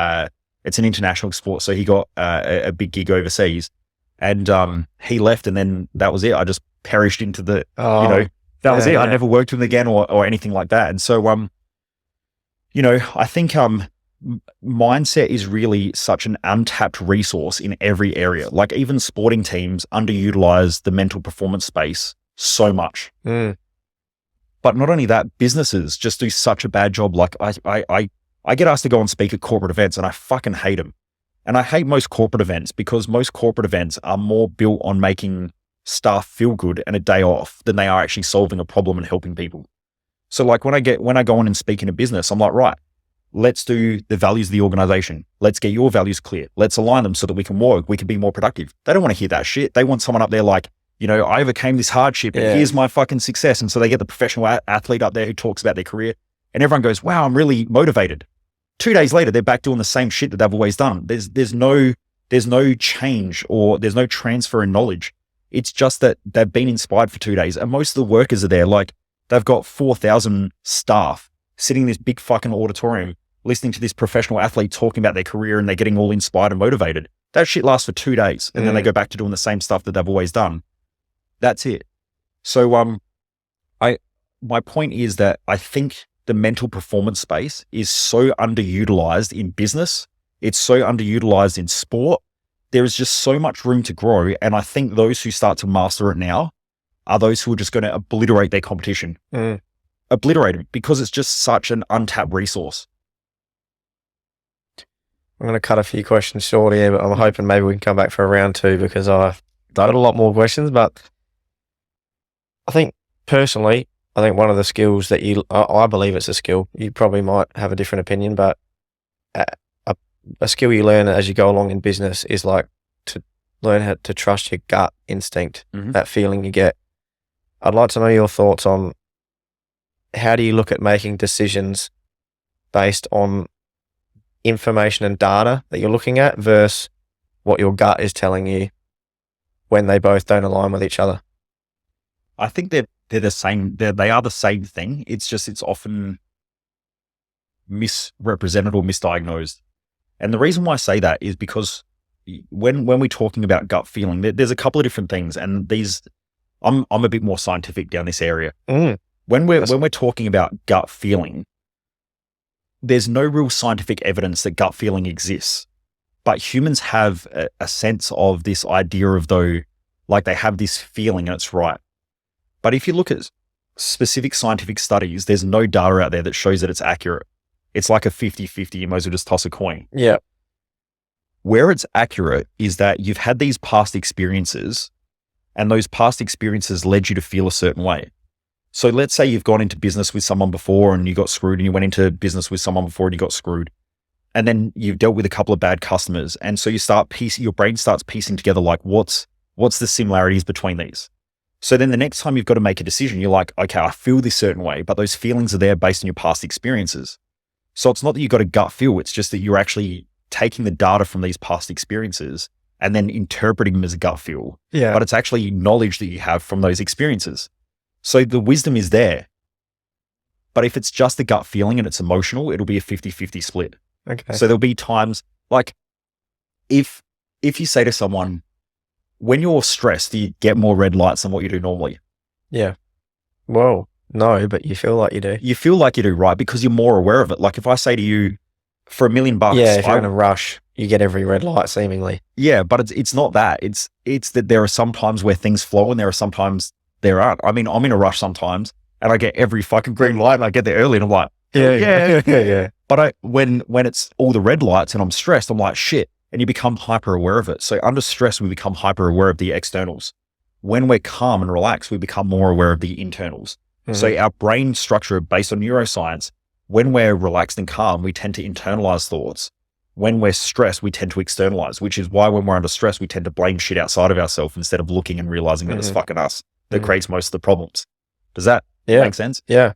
it's an international sport. So he got a big gig overseas and he left and then that was it. I just perished into the, that was it. I never worked with him again or anything like that. And so, I think mindset is really such an untapped resource in every area. Like even sporting teams underutilize the mental performance space so much. Mm. But not only that, businesses just do such a bad job. Like I get asked to go and speak at corporate events and I fucking hate them. And I hate most corporate events because most corporate events are more built on making staff feel good and a day off than they are actually solving a problem and helping people. So like when I go on and speak in a business, I'm like, right, let's do the values of the organization. Let's get your values clear. Let's align them so that we can work. We can be more productive. They don't want to hear that shit. They want someone up there like, I overcame this hardship and here's my fucking success. And so they get the professional athlete up there who talks about their career and everyone goes, wow, I'm really motivated. 2 days later, they're back doing the same shit that they've always done. There's no change or there's no transfer in knowledge. It's just that they've been inspired for 2 days and most of the workers are there. Like they've got 4,000 staff sitting in this big fucking auditorium, listening to this professional athlete talking about their career and they're getting all inspired and motivated. That shit lasts for 2 days and then they go back to doing the same stuff that they've always done. That's it. So, my point is that I think the mental performance space is so underutilized in business. It's so underutilized in sport. There is just so much room to grow. And I think those who start to master it now are those who are just going to obliterate their competition. Obliterate it because it's just such an untapped resource. I'm going to cut a few questions short here, but I'm hoping maybe we can come back for a round two because I've got a lot more questions. But I think personally, one of the skills that I believe it's a skill. You probably might have a different opinion, but a skill you learn as you go along in business is like to learn how to trust your gut instinct, that feeling you get. I'd like to know your thoughts on how do you look at making decisions based on information and data that you're looking at versus what your gut is telling you when they both don't align with each other? I think they're the same. They are the same thing. It's just, it's often misrepresented or misdiagnosed. And the reason why I say that is because when we're talking about gut feeling, there's a couple of different things. And these, I'm a bit more scientific down this area. When we're talking about gut feeling, there's no real scientific evidence that gut feeling exists, but humans have a sense of this idea of though Like they have this feeling and it's right. But if you look at specific scientific studies, there's no data out there that shows that it's accurate. It's like a 50-50. You might as well just toss a coin. Yeah. Where it's accurate is that you've had these past experiences and those past experiences led you to feel a certain way. So let's say you've gone into business with someone before and you got screwed, and you went into business with someone before and you got screwed. And then you've dealt with a couple of bad customers. And so your brain starts piecing together like, what's the similarities between these? So then the next time you've got to make a decision, you're like, okay, I feel this certain way, but those feelings are there based on your past experiences. So it's not that you've got a gut feel, it's just that you're actually taking the data from these past experiences and then interpreting them as a gut feel. Yeah. But it's actually knowledge that you have from those experiences. So the wisdom is there. But if it's just a gut feeling and it's emotional, it'll be a 50-50 split. Okay. So there'll be times like if you say to someone, when you're stressed, do you get more red lights than what you do normally? Yeah. Well, no, but you feel like you do. You feel like you do, right? Because you're more aware of it. Like if I say to you, for $1 million, yeah, if you're in a rush, you get every red light seemingly. Yeah, but it's not that. It's that there are some times where things flow and there are sometimes there aren't. I mean, I'm in a rush sometimes and I get every fucking green light and I get there early and I'm like, yeah. But when it's all the red lights and I'm stressed, I'm like, shit. And you become hyper aware of it. So under stress, we become hyper aware of the externals. When we're calm and relaxed, we become more aware of the internals. Mm-hmm. So our brain structure based on neuroscience, when we're relaxed and calm, we tend to internalize thoughts. When we're stressed, we tend to externalize, which is why when we're under stress, we tend to blame shit outside of ourselves instead of looking and realizing that it's fucking us that creates most of the problems. Does that make sense? Yeah.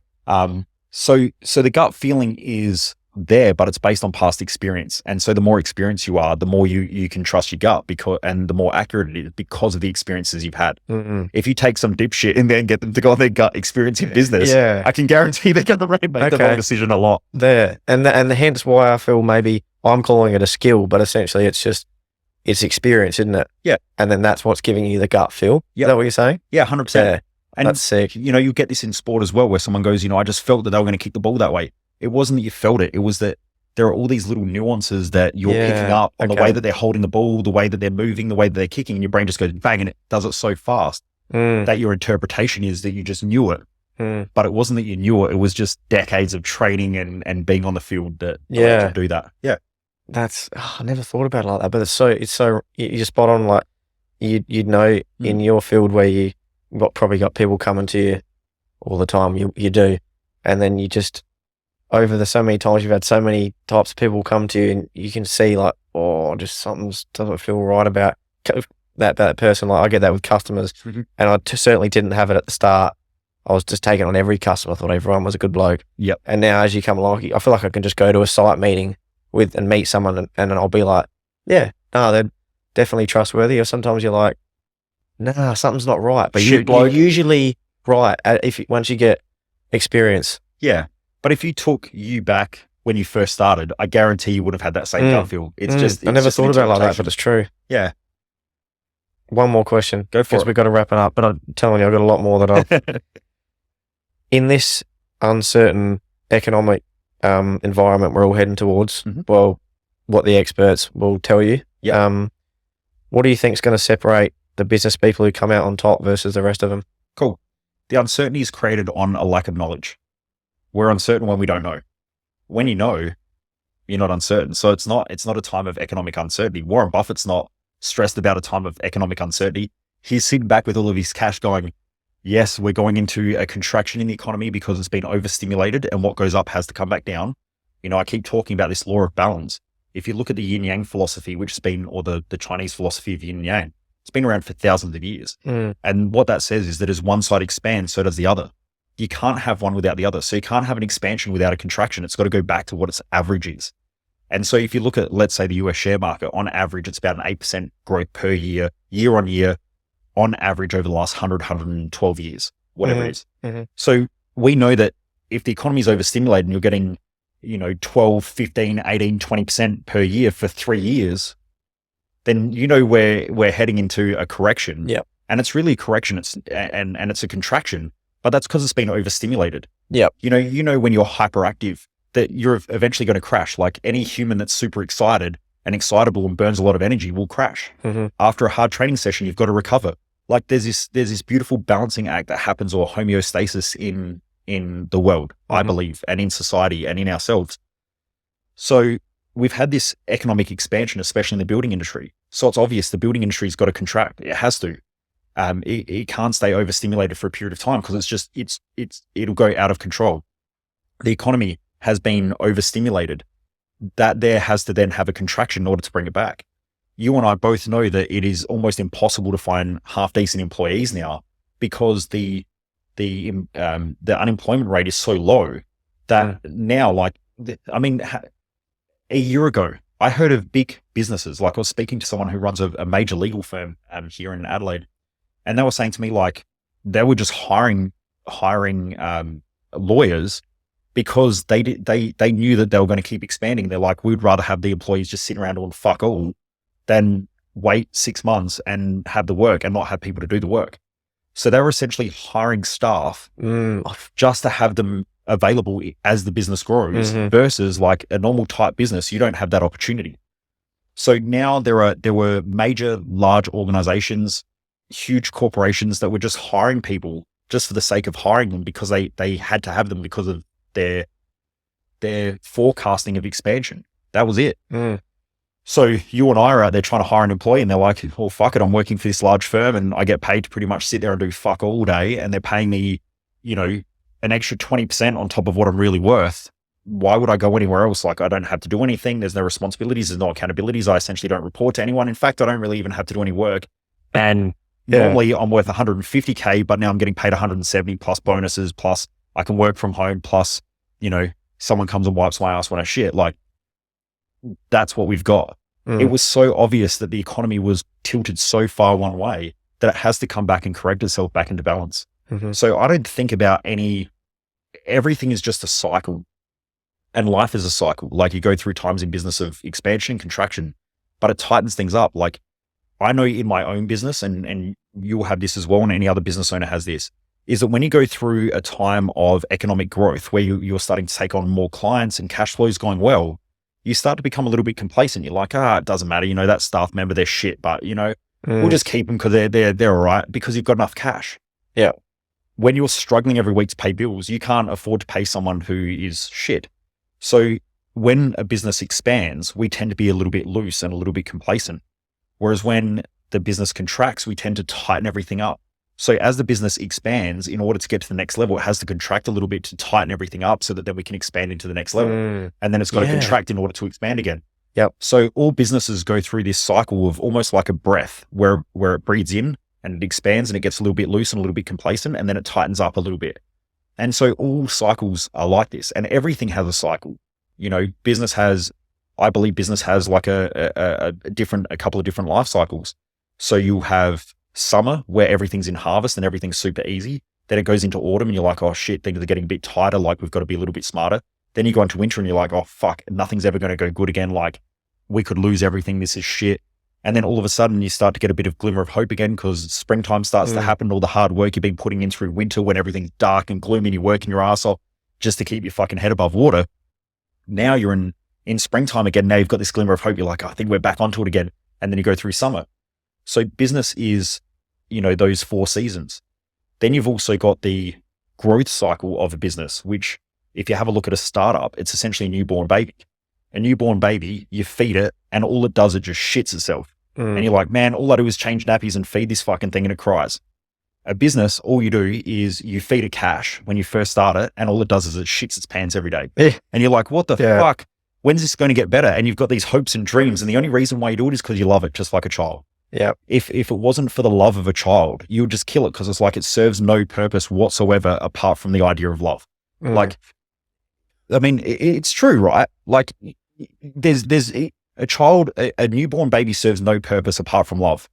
So the gut feeling is there, but it's based on past experience. And so the more experienced you are, the more you can trust your gut and the more accurate it is because of the experiences you've had. Mm-mm. If you take some dipshit and then get them to go on their gut experience in business, I can guarantee they're going to make the wrong decision a lot. There. And hence why I feel maybe I'm calling it a skill, but essentially it's experience, isn't it? Yeah. And then that's what's giving you the gut feel. Is that what you're saying? Yeah, 100%. Yeah. And that's sick. You get this in sport as well, where someone goes, I just felt that they were going to kick the ball that way. It wasn't that you felt it. It was that there are all these little nuances that you're picking up on the way that they're holding the ball, the way that they're moving, the way that they're kicking, and your brain just goes bang, and it does it so fast that your interpretation is that you just knew it. But it wasn't that you knew it. It was just decades of training and being on the field that allowed you to do that. Yeah. That's, I never thought about it like that, but it's so, you're spot on. Like you'd know in your field where you probably got people coming to you all the time, you do. And then you just, over so many times you've had so many types of people come to you and you can see like, just something doesn't feel right about that person. Like I get that with customers and I certainly didn't have it at the start. I was just taking on every customer. I thought everyone was a good bloke. Yep. And now as you come along, I feel like I can just go to a site meeting and meet someone and I'll be like, yeah, no, they're definitely trustworthy. Or sometimes you're like, nah, something's not right. But you're usually right once you get experience. Yeah. But if you took you back when you first started, I guarantee you would have had that same gut feel. I never thought about it like that, but it's true. Yeah. One more question. Go for it. We've got to wrap it up, but I'm telling you, I've got a lot more that I've... In this uncertain economic environment we're all heading towards, well, what the experts will tell you, what do you think is going to separate the business people who come out on top versus the rest of them? Cool. The uncertainty is created on a lack of knowledge. We're uncertain when we don't know. When you know, you're not uncertain. So it's not a time of economic uncertainty. Warren Buffett's not stressed about a time of economic uncertainty. He's sitting back with all of his cash going, yes, we're going into a contraction in the economy because it's been overstimulated and what goes up has to come back down. I keep talking about this law of balance. If you look at the yin yang philosophy, which has been, or the Chinese philosophy of yin yang, it's been around for thousands of years. And what that says is that as one side expands, so does the other. You can't have one without the other. So you can't have an expansion without a contraction. It's got to go back to what its average is. And so if you look at, let's say, the US share market, on average, it's about an 8% growth per year on year, on average over the last 112 years, whatever it is. So we know that if the economy is overstimulated and you're getting, 12, 15, 18, 20% per year for 3 years, then we're heading into a correction. Yep. And it's really a correction. It's a contraction. But that's because it's been overstimulated. Yep. When you're hyperactive, that you're eventually going to crash. Like any human that's super excited and excitable and burns a lot of energy will crash. After a hard training session, you've got to recover. Like there's this beautiful balancing act that happens, or homeostasis in the world, I believe, and in society and in ourselves. So we've had this economic expansion, especially in the building industry. So it's obvious the building industry's got to contract. It has to. It can't stay overstimulated for a period of time because it'll go out of control. The economy has been overstimulated. That there has to then have a contraction in order to bring it back. You and I both know that it is almost impossible to find half decent employees now because the unemployment rate is so low that now, a year ago, I heard of big businesses. Like I was speaking to someone who runs a major legal firm here in Adelaide, and they were saying to me like they were just hiring lawyers because they knew that they were going to keep expanding. They're like, we'd rather have the employees just sitting around doing fuck all than wait 6 months and have the work and not have people to do the work. So they were essentially hiring staff just to have them available as the business grows versus like a normal type business. You don't have that opportunity. So now there were major, large organizations, huge corporations that were just hiring people just for the sake of hiring them because they had to have them because of their forecasting of expansion. That was it. So you and I are out there trying to hire an employee and they're like, well, fuck it. I'm working for this large firm and I get paid to pretty much sit there and do fuck all day. And they're paying me, an extra 20% on top of what I'm really worth. Why would I go anywhere else? Like I don't have to do anything. There's no responsibilities. There's no accountabilities. I essentially don't report to anyone. In fact, I don't really even have to do any work. And normally I'm worth 150K, but now I'm getting paid 170 plus bonuses, plus I can work from home, plus, someone comes and wipes my ass when I shit. Like that's what we've got. It was so obvious that the economy was tilted so far one way that it has to come back and correct itself back into balance. So I don't think about everything is just a cycle, and life is a cycle. Like you go through times in business of expansion, contraction, but it tightens things up. Like I know in my own business, and you'll have this as well, and any other business owner has this, is that when you go through a time of economic growth where you're starting to take on more clients and cash flow is going well, you start to become a little bit complacent. You're like, it doesn't matter. That staff member, they're shit, but we'll just keep them because they're all right because you've got enough cash. Yeah. When you're struggling every week to pay bills, you can't afford to pay someone who is shit. So when a business expands, we tend to be a little bit loose and a little bit complacent. Whereas when the business contracts, we tend to tighten everything up. So as the business expands, in order to get to the next level, it has to contract a little bit to tighten everything up so that then we can expand into the next level. And then it's got to contract in order to expand again. Yep. So all businesses go through this cycle of almost like a breath where it breathes in and it expands and it gets a little bit loose and a little bit complacent, and then it tightens up a little bit. And so all cycles are like this, and everything has a cycle. I believe business has like a couple of different life cycles. So you have summer where everything's in harvest and everything's super easy. Then it goes into autumn and you're like, oh shit, things are getting a bit tighter. Like we've got to be a little bit smarter. Then you go into winter and you're like, oh fuck, nothing's ever going to go good again. Like we could lose everything. This is shit. And then all of a sudden you start to get a bit of glimmer of hope again because springtime starts to happen. All the hard work you've been putting in through winter when everything's dark and gloomy and you're working your ass off just to keep your fucking head above water. Now you're in springtime again. Now you've got this glimmer of hope. You're like, I think we're back onto it again. And then you go through summer. So business is, those 4 seasons. Then you've also got the growth cycle of a business, which if you have a look at a startup, it's essentially a newborn baby. A newborn baby, you feed it and all it does, it just shits itself. And you're like, man, all I do is change nappies and feed this fucking thing and it cries. A business, all you do is you feed it cash when you first start it and all it does is it shits its pants every day. And you're like, what the fuck? When's this going to get better? And you've got these hopes and dreams. And the only reason why you do it is because you love it, just like a child. Yeah. If it wasn't for the love of a child, you would just kill it because it's like it serves no purpose whatsoever apart from the idea of love. Like, I mean, it's true, right? Like there's a child, a newborn baby serves no purpose apart from love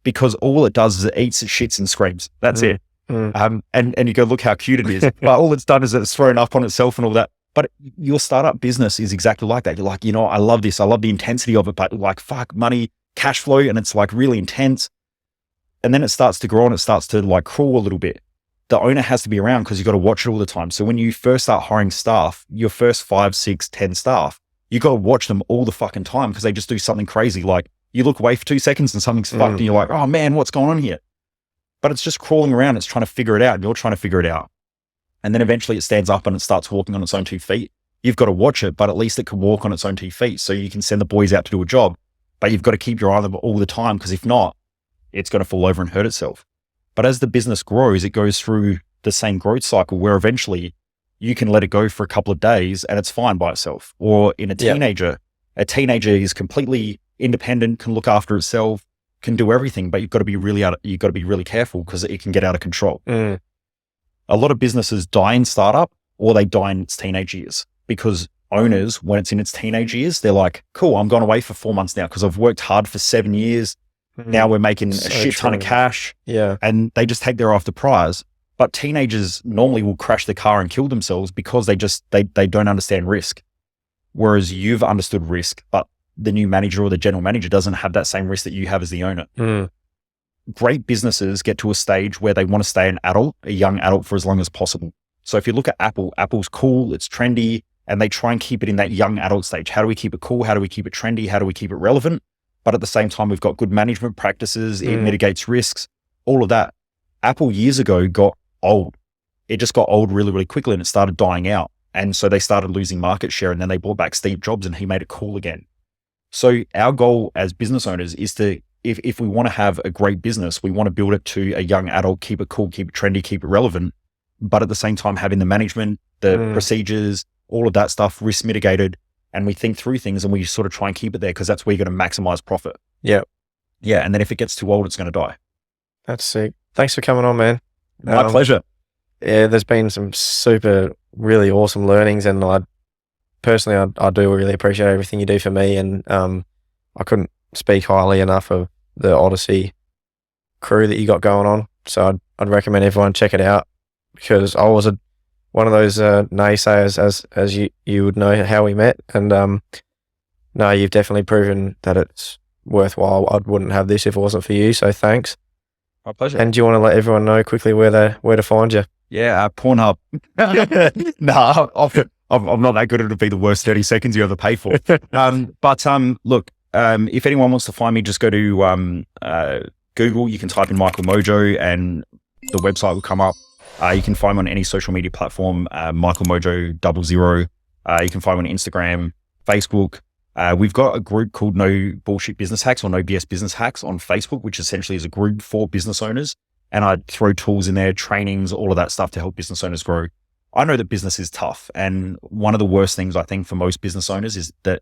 because all it does is it eats, it shits and screams. That's it. And you go, look how cute it is. But all it's done is it's thrown up on itself and all that. But your startup business is exactly like that. You're like, I love this. I love the intensity of it, but like, fuck, money, cash flow, and it's like really intense. And then it starts to grow and it starts to like crawl a little bit. The owner has to be around because you've got to watch it all the time. So when you first start hiring staff, your first 5, 6, 10 staff, you got to watch them all the fucking time because they just do something crazy. Like you look away for 2 seconds and something's fucked and you're like, oh man, what's going on here? but it's just crawling around. It's trying to figure it out, and you're trying to figure it out. And then eventually it stands up and it starts walking on its own 2 feet. You've got to watch it, but at least it can walk on its own 2 feet. So you can send the boys out to do a job, but you've got to keep your eye on them all the time, because if not, it's going to fall over and hurt itself. But as the business grows, it goes through the same growth cycle where eventually you can let it go for a couple of days and it's fine by itself. Or in a teenager is completely independent, can look after itself, can do everything, but you've got to be really careful because it can get out of control. A lot of businesses die in startup, or they die in its teenage years, because owners, when it's in its teenage years, they're like, cool, I'm gone away for 4 months now because I've worked hard for 7 years. Now we're making a shit ton of cash. Yeah. And they just take their eye off the prize. But teenagers normally will crash the car and kill themselves because they don't understand risk. Whereas you've understood risk, but the new manager or the general manager doesn't have that same risk that you have as the owner. Great businesses get to a stage where they want to stay a young adult for as long as possible. So if you look at Apple's cool, it's trendy, and they try and keep it in that young adult stage. How do we keep it cool? How do we keep it trendy? How do we keep it relevant? But at the same time, we've got good management practices. It mitigates risks, all of that. Apple years ago got old. It just got old really, really quickly, and it started dying out. And so they started losing market share, and then they brought back Steve Jobs and he made it cool again. So our goal as business owners is to, if we want to have a great business, we want to build it to a young adult, keep it cool, keep it trendy, keep it relevant, but at the same time, having the management, the procedures, all of that stuff, risk mitigated. And we think through things and we sort of try and keep it there, because that's where you're going to maximize profit. Yeah. Yeah. And then if it gets too old, it's going to die. That's sick. Thanks for coming on, man. My pleasure. Yeah, there's been some really awesome learnings, and I do really appreciate everything you do for me. And I couldn't speak highly enough of the Odyssey crew that you got going on. So I'd recommend everyone check it out, because I was one of those naysayers, as you would know how we met. And no, you've definitely proven that it's worthwhile. I wouldn't have this if it wasn't for you. So thanks. My pleasure. And do you want to let everyone know quickly where to find you? Yeah, Pornhub. No, I'm not that good. It'll be the worst 30 seconds you ever pay for. Look, if anyone wants to find me, just go to Google. You can type in Michael Mojo and the website will come up. You can find me on any social media platform, Michael Mojo 00. You can find me on Instagram, Facebook. We've got a group called No Bullshit Business Hacks, or No BS Business Hacks, on Facebook, which essentially is a group for business owners. And I throw tools in there, trainings, all of that stuff to help business owners grow. I know that business is tough. And one of the worst things I think for most business owners is that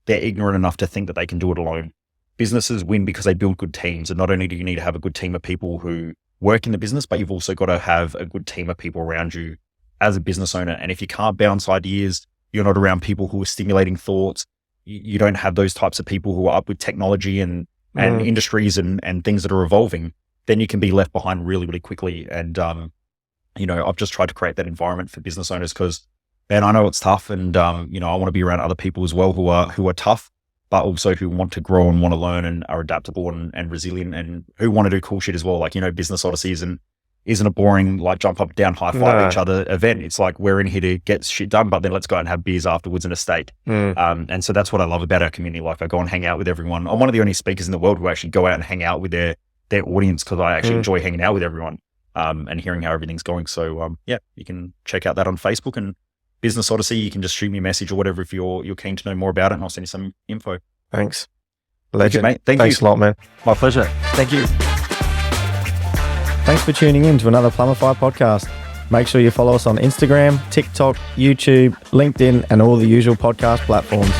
they're ignorant enough to think that they can do it alone. Businesses win because they build good teams. And not only do you need to have a good team of people who work in the business, but you've also got to have a good team of people around you as a business owner. And if you can't bounce ideas, you're not around people who are stimulating thoughts, you don't have those types of people who are up with technology and industries and things that are evolving, then you can be left behind really, really quickly. And, I've just tried to create that environment for business owners because, man, I know it's tough. And, I want to be around other people as well who are tough, but also who want to grow and want to learn and are adaptable and resilient, and who want to do cool shit as well. Like, Business Odyssey isn't a boring, like, jump up, down, high five each other event. It's like, we're in here to get shit done, but then let's go out and have beers afterwards in a steak. And so that's what I love about our community. Like, I go and hang out with everyone. I'm one of the only speakers in the world who actually go out and hang out with their audience, because I actually enjoy hanging out with everyone and hearing how everything's going. So you can check out that on Facebook, and Business Odyssey. You can just shoot me a message or whatever if you're keen to know more about it, and I'll send you some info. Thanks. Legend. Mate. Thanks a lot, man. My pleasure. Thank you. Thanks for tuning in to another Plumbify podcast. Make sure you follow us on Instagram, TikTok, YouTube, LinkedIn, and all the usual podcast platforms.